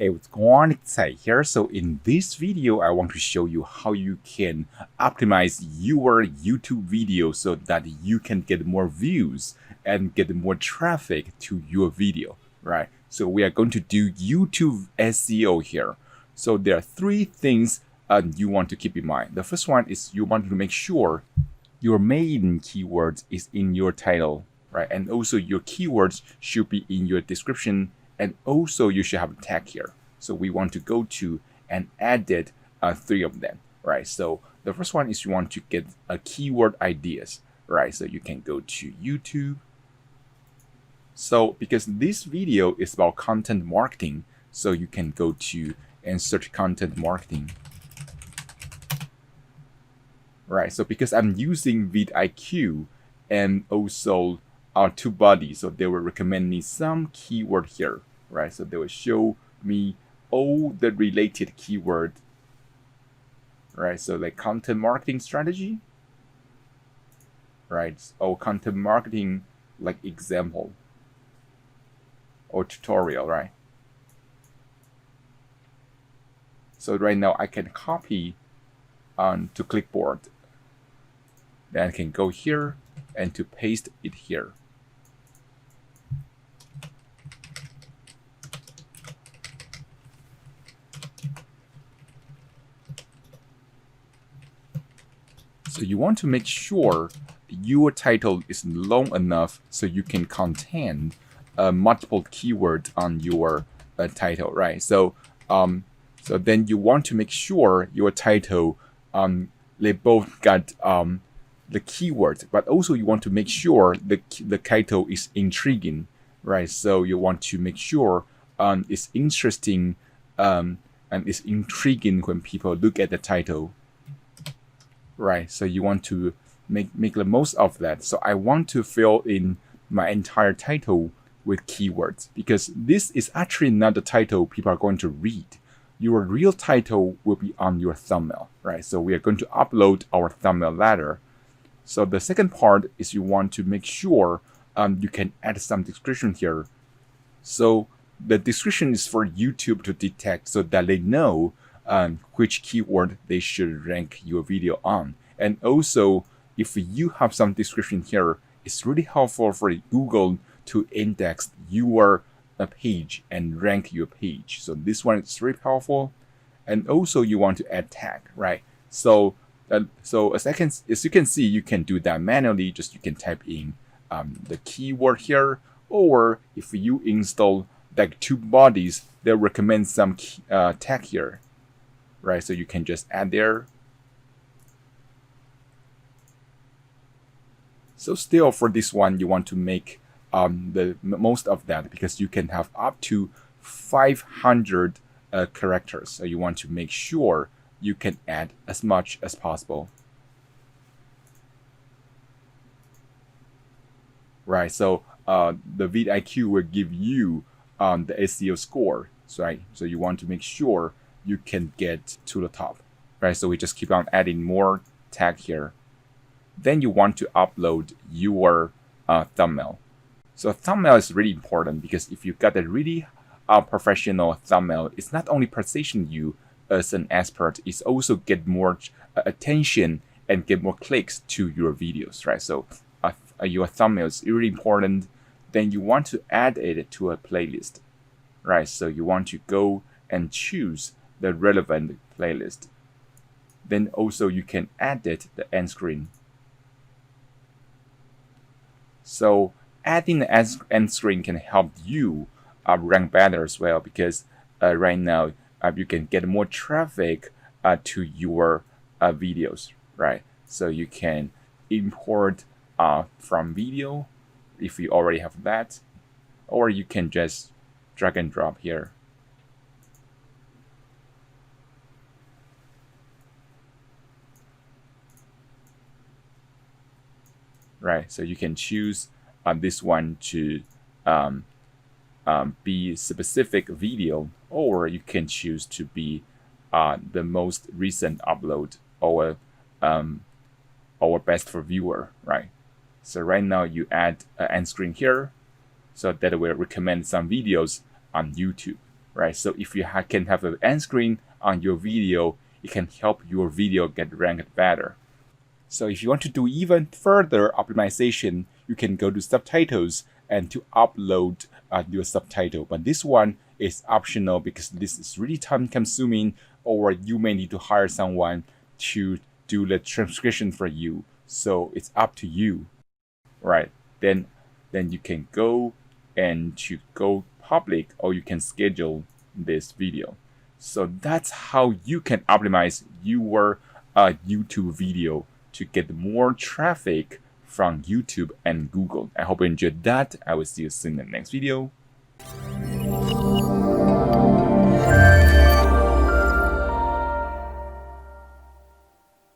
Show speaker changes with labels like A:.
A: Hey, what's going on? Tsai here. So in this video, I want to show you how you can optimize your YouTube video so that you can get more views and get more traffic to your video, right? So we are going to do YouTube SEO here. So there are three things you want to keep in mind. The first one is you want to make sure your main keywords is in your title, right? And also your keywords should be in your description, and also you should have a tag here. So we want to go to and edit three of them, right? So the first one is you want to get a keyword ideas, right? So you can go to YouTube. So because this video is about content marketing, so you can go to and search content marketing. Right, so because I'm using vidIQ and also TubeBuddy, so they will recommend me some keyword here, right? So they will show me all the related keyword, right? So like content marketing strategy, right? Or content marketing like example or tutorial, right? So right now I can copy to clipboard. Then I can go here and to paste it here. So you want to make sure your title is long enough so you can contain multiple keywords on your title, right? So so then you want to make sure your title they both got the keywords, but also you want to make sure the title is intriguing, right? So you want to make sure it's interesting and it's intriguing when people look at the title, right? So you want to make the most of that. So I want to fill in my entire title with keywords because this is actually not the title people are going to read. Your real title will be on your thumbnail, right? So we are going to upload our thumbnail later. So the second part is you want to make sure you can add some description here. So the description is for YouTube to detect so that they know which keyword they should rank your video on. And also, if you have some description here, it's really helpful for Google to index your page and rank your page. So this one is very powerful. And also you want to add tag, right? So as you can see, you can do that manually. Just you can type in the keyword here, or if you install like TubeBuddies, they'll recommend some tag here, right? So you can just add there. So still for this one, you want to make the most of that because you can have up to 500 characters. So you want to make sure you can add as much as possible. Right, so the vidIQ will give you the SEO score, right? So you want to make sure you can get to the top, right? So we just keep on adding more tag here. Then you want to upload your thumbnail. So thumbnail is really important because if you got a really professional thumbnail, it's not only position you as an expert, it's also get more attention and get more clicks to your videos, right? So your thumbnail is really important. Then you want to add it to a playlist, right? So you want to go and choose the relevant playlist. Then also you can edit the end screen. So adding the end screen can help you rank better as well because right now you can get more traffic to your videos, right? So you can import from video if you already have that, or you can just drag and drop here. Right, so you can choose this one to be specific video, or you can choose to be the most recent upload or best for viewer, right? So right now you add an end screen here, so that will recommend some videos on YouTube. right? So if you can have an end screen on your video, it can help your video get ranked better. So if you want to do even further optimization, you can go to subtitles and to upload your subtitle. But this one is optional because this is really time consuming, or you may need to hire someone to do the transcription for you. So it's up to you, right? Then you can go and to go public, or you can schedule this video. So that's how you can optimize your YouTube video to get more traffic from YouTube and Google. I hope you enjoyed that. I will see you soon in the next video.